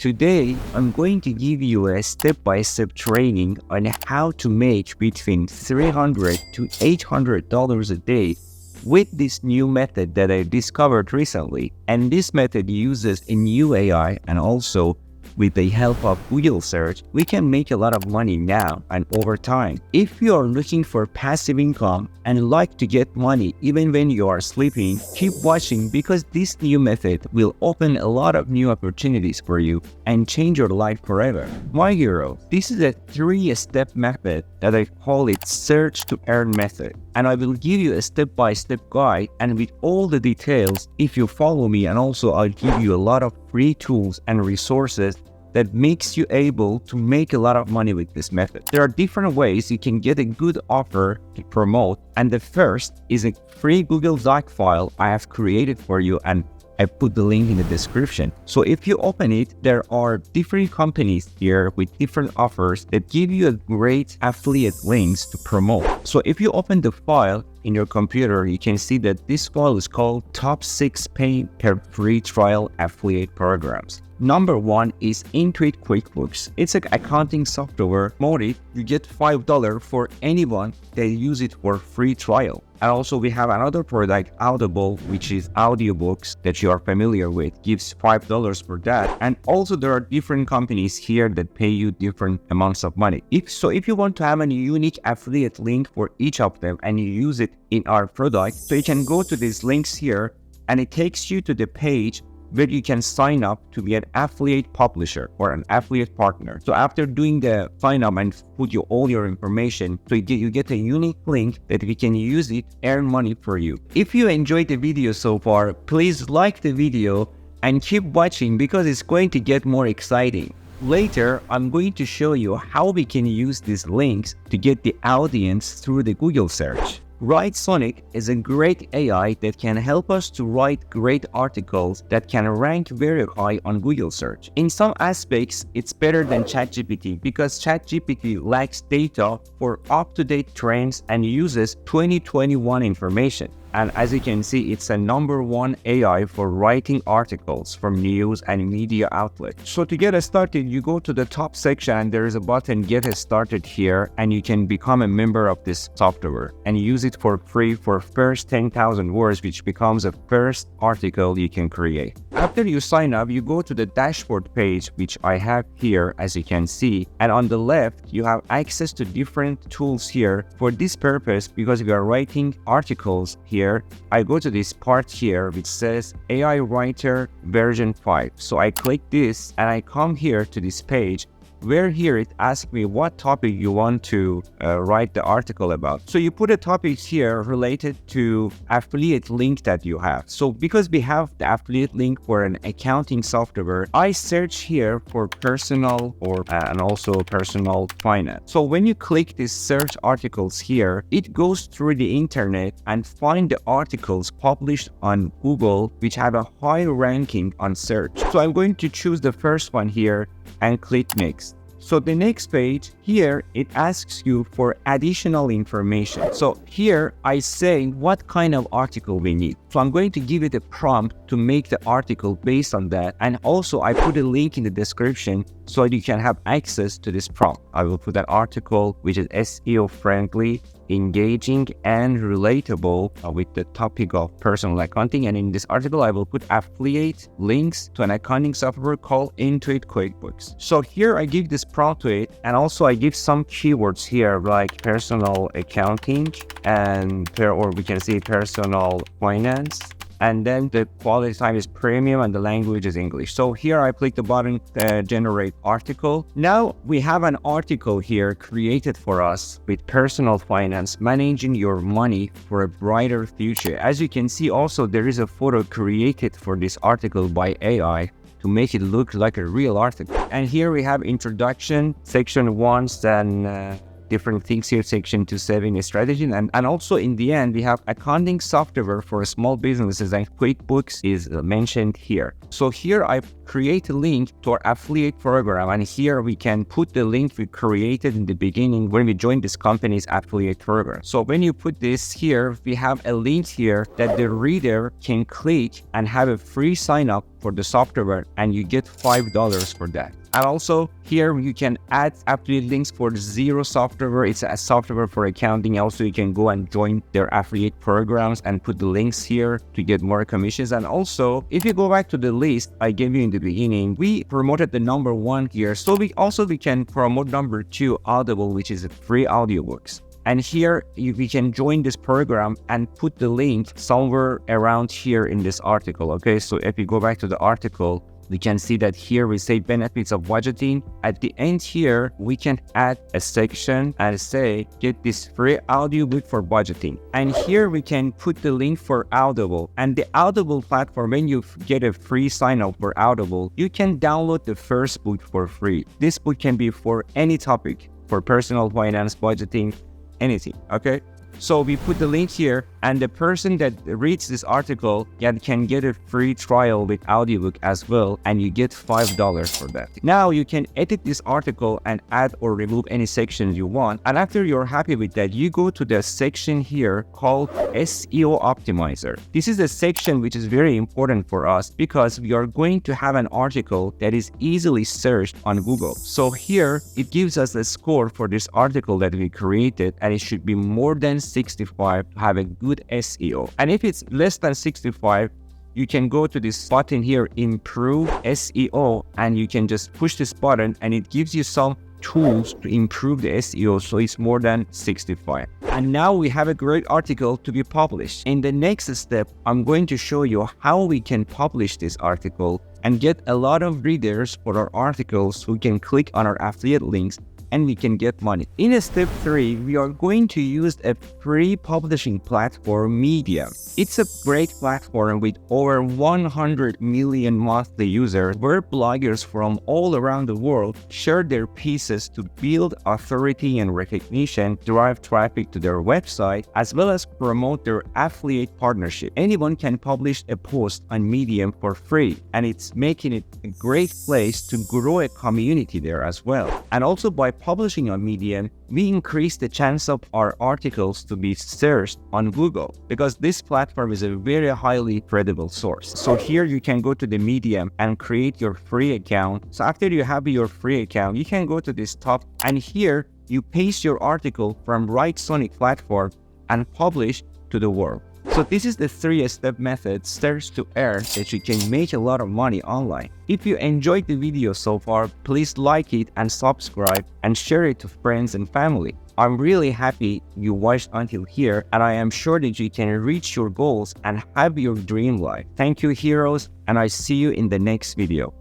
Today, I'm going to give you a step-by-step training on how to make between $300 to $800 a day with this new method that I discovered recently. And this method uses a new AI, and also with the help of Google search, we can make a lot of money now and over time. If you are looking for passive income and like to get money even when you are sleeping, keep watching, because this new method will open a lot of new opportunities for you and change your life forever. My hero, this is a 3-step method that I call it search to earn method. And I will give you a step-by-step guide and with all the details if you follow me, and also I'll give you a lot of free tools and resources that makes you able to make a lot of money with this method. There are different ways you can get a good offer to promote, and the first is a free Google Doc file I have created for you, and I put the link in the description. So if you open it, there are different companies here with different offers that give you a great affiliate links to promote. So if you open the file in your computer, you can see that this file is called Top 6 Pay Per Free Trial Affiliate Programs. Number 1 is Intuit QuickBooks. It's an accounting software. Promote it, you get $5 for anyone that use it for free trial. And also we have another product, Audible, which is audiobooks that you are familiar with, gives $5 for that. And also there are different companies here that pay you different amounts of money. If you want to have a unique affiliate link for each of them and you use it in our product, so you can go to these links here and it takes you to the page where you can sign up to be an affiliate publisher or an affiliate partner. So after doing the sign up and put all your information, so you get a unique link that we can use it, earn money for you. If you enjoyed the video so far, please like the video and keep watching because it's going to get more exciting. Later, I'm going to show you how we can use these links to get the audience through the Google search. WriteSonic is a great AI that can help us to write great articles that can rank very high on Google search. In some aspects, it's better than ChatGPT because ChatGPT lacks data for up-to-date trends and uses 2021 information. And as you can see, it's a #1 AI for writing articles from news and media outlets. So to get us started, you go to the top section and there is a button Get Us Started here, and you can become a member of this software and use it for free for first 10,000 words, which becomes a first article you can create. After you sign up, you go to the dashboard page, which I have here, as you can see. And on the left, you have access to different tools here. For this purpose, because we are writing articles here, I go to this part here which says AI Writer version 5. So I click this and I come here to this page where here it asks me what topic you want to write the article about. So you put a topic here related to affiliate link that you have. So because we have the affiliate link for an accounting software, I search here for personal and also personal finance. So when you click this search articles here, it goes through the internet and find the articles published on Google which have a high ranking on search. So I'm going to choose the first one here and click next. So the next page here, it asks you for additional information. So here I say what kind of article we need. So I'm going to give it a prompt to make the article based on that. And also I put a link in the description so you can have access to this prompt. I will put an article which is SEO friendly, engaging and relatable with the topic of personal accounting. And in this article, I will put affiliate links to an accounting software called Intuit QuickBooks. So here I give this prompt to it, and also I give some keywords here like personal accounting and or we can say personal finance. And then the quality time is premium and the language is English. So here I click the button generate article. Now we have an article here created for us with personal finance, managing your money for a brighter future. As you can see also, there is a photo created for this article by AI to make it look like a real article. And here we have introduction, section 1, then different things here, section 2.7 is strategy, and also in the end we have accounting software for small businesses, and QuickBooks is mentioned here. So here I create a link to our affiliate program. And here we can put the link we created in the beginning when we joined this company's affiliate program. So when you put this here, we have a link here that the reader can click and have a free sign up for the software, and you get $5 for that. And also here you can add affiliate links for zero software. It's a software for accounting. Also, you can go and join their affiliate programs and put the links here to get more commissions. And also, if you go back to the list I gave you in the beginning, we promoted the number 1 here. So we can promote number 2, Audible, which is a free audiobooks. And here we can join this program and put the link somewhere around here in this article. Okay, so if you go back to the article, we can see that here we say benefits of budgeting. At the end here, we can add a section and say, get this free audiobook for budgeting. And here we can put the link for Audible. And the Audible platform, when you get a free sign up for Audible, you can download the first book for free. This book can be for any topic, for personal finance, budgeting, anything. Okay, so we put the link here, and the person that reads this article can get a free trial with audiobook as well, and you get $5 for that. Now you can edit this article and add or remove any sections you want, and after you're happy with that, you go to the section here called SEO Optimizer. This is a section which is very important for us because we are going to have an article that is easily searched on Google. So here it gives us a score for this article that we created, and it should be more than 65 to have a good SEO. And if it's less than 65, you can go to this button here, improve SEO, and you can just push this button and it gives you some tools to improve the SEO so it's more than 65. And now we have a great article to be published. In the next step, I'm going to show you how we can publish this article and get a lot of readers for our articles who can click on our affiliate links and we can get money. In step 3, we are going to use a free publishing platform, Medium. It's a great platform with over 100 million monthly users where bloggers from all around the world share their pieces to build authority and recognition, drive traffic to their website, as well as promote their affiliate partnership. Anyone can publish a post on Medium for free, and it's making it a great place to grow a community there as well. And also by publishing on Medium, we increase the chance of our articles to be searched on Google because this platform is a very highly credible source. So here you can go to the Medium and create your free account. So after you have your free account, you can go to this top, and here you paste your article from Writesonic platform and publish to the world. So this is the 3-step method, steps to earn, that you can make a lot of money online. If you enjoyed the video so far, please like it and subscribe and share it to friends and family. I'm really happy you watched until here, and I am sure that you can reach your goals and have your dream life. Thank you, heroes, and I see you in the next video.